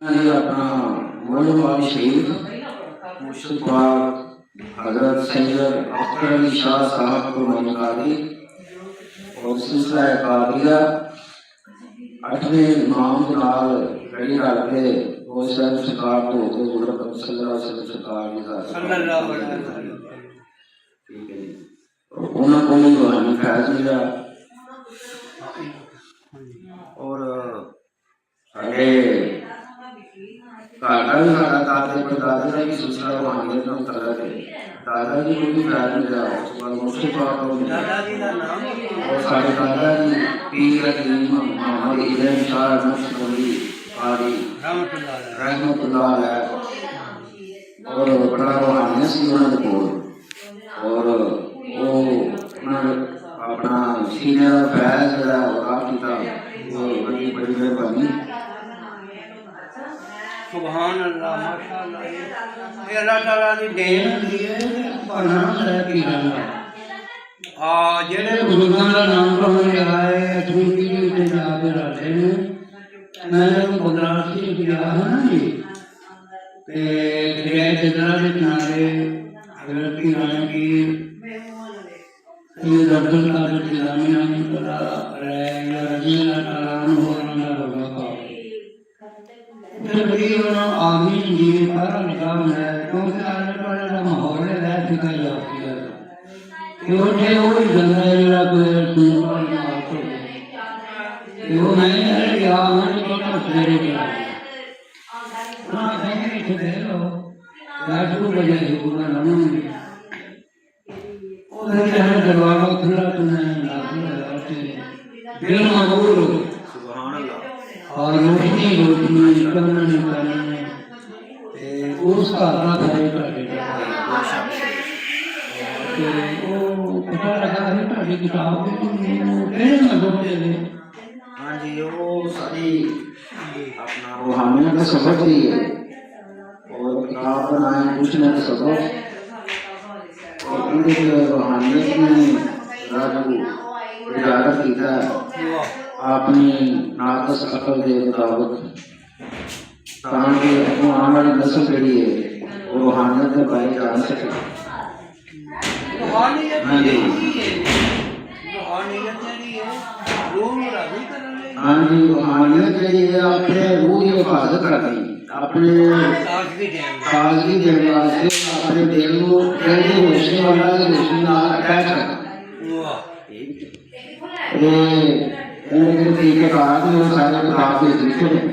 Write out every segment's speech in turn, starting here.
अपना मोहम्मद शहीद मुस्तफा हजरत सैयद अख्तर अली शाह साहब को मनकारी और सिलसिला कादिया अठवें इमाम के नाल खड़ी करके वो सब सरकार तो होते हज़रत सल्लल्लाहु अलैहि वसल्लम सरकार सल्लल्लाहु अलैहि वसल्लम ठीक है जी उन्होंने को रूहानी फैज मिला और साढ़े घाटा भी साढ़ा दादे परदादे का भी सिलसिला रूहानियत में तलक है दादा जी को भी फैज मिला उसके बाद मुस्तफा को मिला और साढ़े दादा जी पीर हकीम मोहम्मद इब्राहिम शाह नक्शबंदी कारी रहमतुल्लाह अलैह और बड़ा रूहानियत सी उन्होंने कोल और वो अपना सीने का फैज जरा काफी था वो बड़ी बड़ी मेहरबानी सुभान अल्लाह माशाअल्लाह ये अल्लाह ताला दी देन हुंदी है भाना है पीरां दा आ जेड़े बुजुर्गां दा नाम कौन लिया है अठवीं पीढ़ी ते जाके रहते ने मैंने बदरासी किया है ना जी ते दरिया जदरा के किनारे हजरत पीरां की ये अब्दुल कादिर जिलानी नाम पता है रजी अल्लाह ताला हो रहा है तकरीबन आमीन जी पर निकाम है क्योंकि आने वाले का माहौल है फिक्र जाती है क्योंकि वो जंगल जरा कोई सुन पर मारते हैं वो नहीं है या हमारे को फेरे के ना कहीं से दे लो राजू बजे पूरा नाम और जहाँ दरवाजा खुला तो नहीं दिल मकबूल हो और रोशनी रोशनी कमरे करने उसका आधार वो पता लगा है ताकि किताब में हाँ जी वो सारी अपना रूहानियत का सबक ही है और किताब बनाए कुछ न सबक और उनके रूहानियत में राजू इजाजत किया है अपनी नाकस अकल के मुताबिक ताकि अपनी आने वाली नस्ल जी है वो रूहानियत में पाई जा सके हाँ जी रूहानियत जी है अपने रूह की हिफाजत करनी अपने ताजगी देने वास्ते अपने दिल को दिल की रोशनी वाला रोशनी नाल अटैच करना लेकिन तरीके कार में वो सारे किताब के लिखे हैं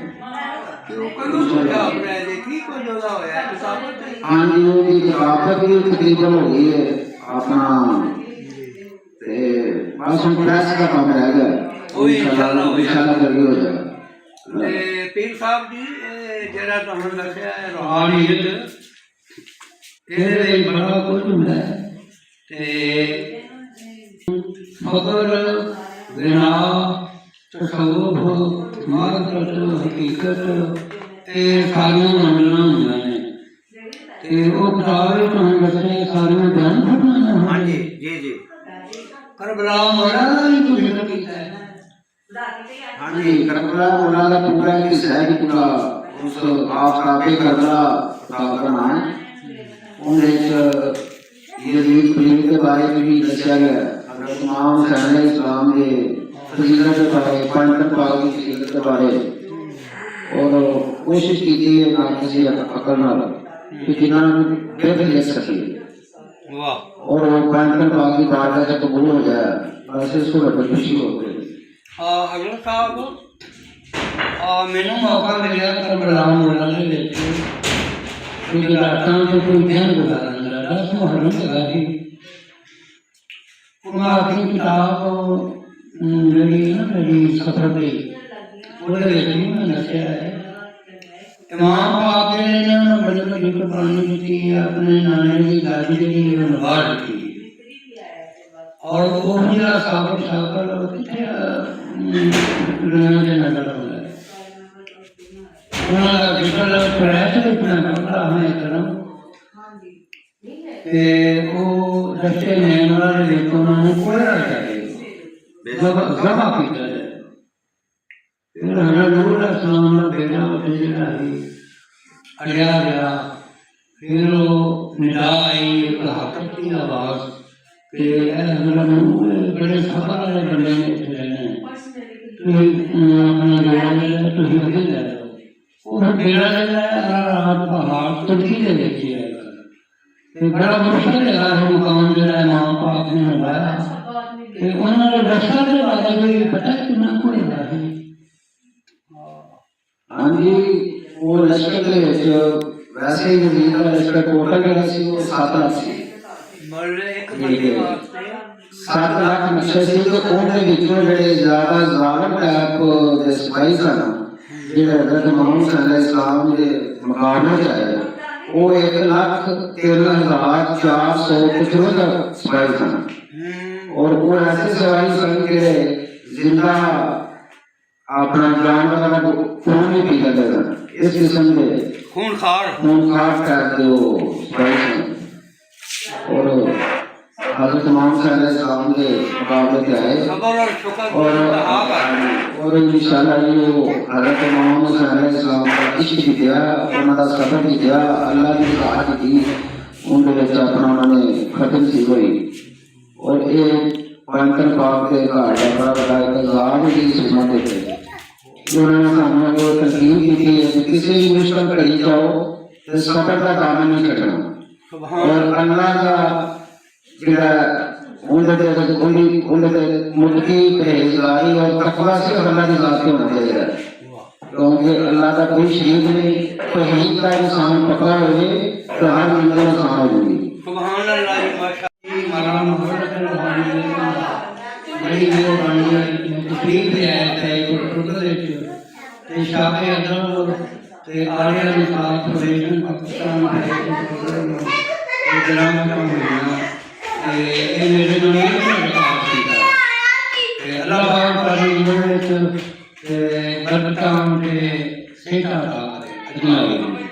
हाँ जी वो भी किताब भी तकरीबन हो गई है अपना बस हम प्रेस का काम रह गया इंशाल्लाह जल्दी हो जाएगा पीर साहब जी जरा तुहानू दस्या है रूहानियत ये बड़ा कुछ है ते फकर गिना तसव्वुफ मारिफत हकीकत ते सारियां मंजिलां होंदियां ने ते वो किताब तुहानू दस्या सारियां बयान करना हाँ जी जी जी करबला मौला ने तो जिक्र कीता है हाँ जी करबला मौला का पूरा एक शहर पूरा उस आफताबे करबला किताब का नाम उनमें यजीद पीर के बारे में भी दस्या गया हज़रत इमाम हुसैन इस्लाम के फजीलत के बारे पंडित पाक की फजीलत के बारे और कोशिश की थी ना किसी अकल नाल कि जिन्होंने बेहतर लिख सके और वो पंडित पाक की बात से कबूल हो जाए बस इसको बड़ी खुशी हो गई हज़रत साहब मैंने मौका मिला करबला मौला ने लेके गुजरातां तो कोई ध्यान गुजारन लगा 10 मुहर्रम लगा थी अपनी किताब मेरी ना मेरी सफर पे वो मैंने दस्या है इमाम पाक ने बड़ी बड़ी कुर्बानी दी अपने नाने की दादी की निभार की और वो मेरा साबर साबर कितने दुनिया के नजर हो गए उन्होंने जिक्र प्रयास इतना करता है करम कि वो दस्ते नैन वाले देखो उन्होंने कोड़ा चाहिए जमा की हजूर इस्लाम का बेटा उसे जरा अड़िया गया फिर वो निदा आई हकत की आवाज कि बड़े सफर वाले बंदे ने इतने रहने अपना बेड़ा ले तुम अगे ले लो वो बेड़ा ले रात पहाड़ तुर्की ले देखी है बड़ा मुश्किल है मुकाम जो है माँ बाप ने लगाया उन्होंने रास्ता के बारे में पता है कि ना कोई है हाँ जी वो लश्कर के वैसे ही यजीद का लश्कर टोटल ਜਿਹੜਾ ਸੀ ਉਹ 7 ਲੱਖ ਸੀ मरले एक बंदे वास्ते 7 ਲੱਖ ਨਸ਼ੇ ਸੀ ਤੇ ਉਹਦੇ ਵਿੱਚੋਂ ਜਿਹੜੇ ਜ਼ਿਆਦਾ ਜ਼ਾਲਮ ਟੈਪ ਦੇ ਸਿਪਾਹੀ ਸਨ ਜਿਹੜੇ ਹਜ਼ਰਤ ਮੁਹੰਮਦ ਸੱਲੱਲਾਹੁ ਅਲੈहि ਵਸੱਲਮ ਦੇ ਮੁਕਾਬਲੇ 'ਚ ਆਏ ਉਹ 1,03,455 ਸਿਪਾਹੀ ਸਨ और वो ऐसे सिपाही सन के जिंदा अपना जानवर का खून भी पी लेते थे इस किस्म के खूनखार टाइप के वो सिपाही सन और हज़रत मोहम्मद सल्लल्लाहु अलैहि वसल्लम के मुकाबले पे आए सब्र और शुक्र और इंशाअल्लाह ये वो हज़रत मोहम्मद सल्लल्लाहु अलैहि वसल्लम का इश्क भी दिया उन्होंने सब्र भी दिया अल्लाह की इताअत की उनके विच अपना उन्होंने खत्म सी हुई और ये पैंतन पाक के घर का बड़ा बड़ा इंतजाम की सूचना देते उन्होंने सामने को तस्लीम की थी किसी भी मुश्किल करी जाओ तो सफर का काम नहीं करना और अल्लाह का जिला उनके मुल्की परहेजगारी और तकवा से अल्लाह की जात के होते हैं क्योंकि अल्लाह का कोई शरीक नहीं तौहीद का इंसान पकड़ा हुए तो हर मंजिल आसान हो जाएगी सुभान अल्लाह माशा माला मोहम्मद बड़ी वो बनी है तकलीफ है एक टोटल ते शाहे अदब ते आलिया की साथ फाउंडेशन पाकिस्तान है जनाब का महीना ये मेरे दुनिया में काम किया अल्लाह पाक करीम ने बरकतां के सेठा दा अजमाई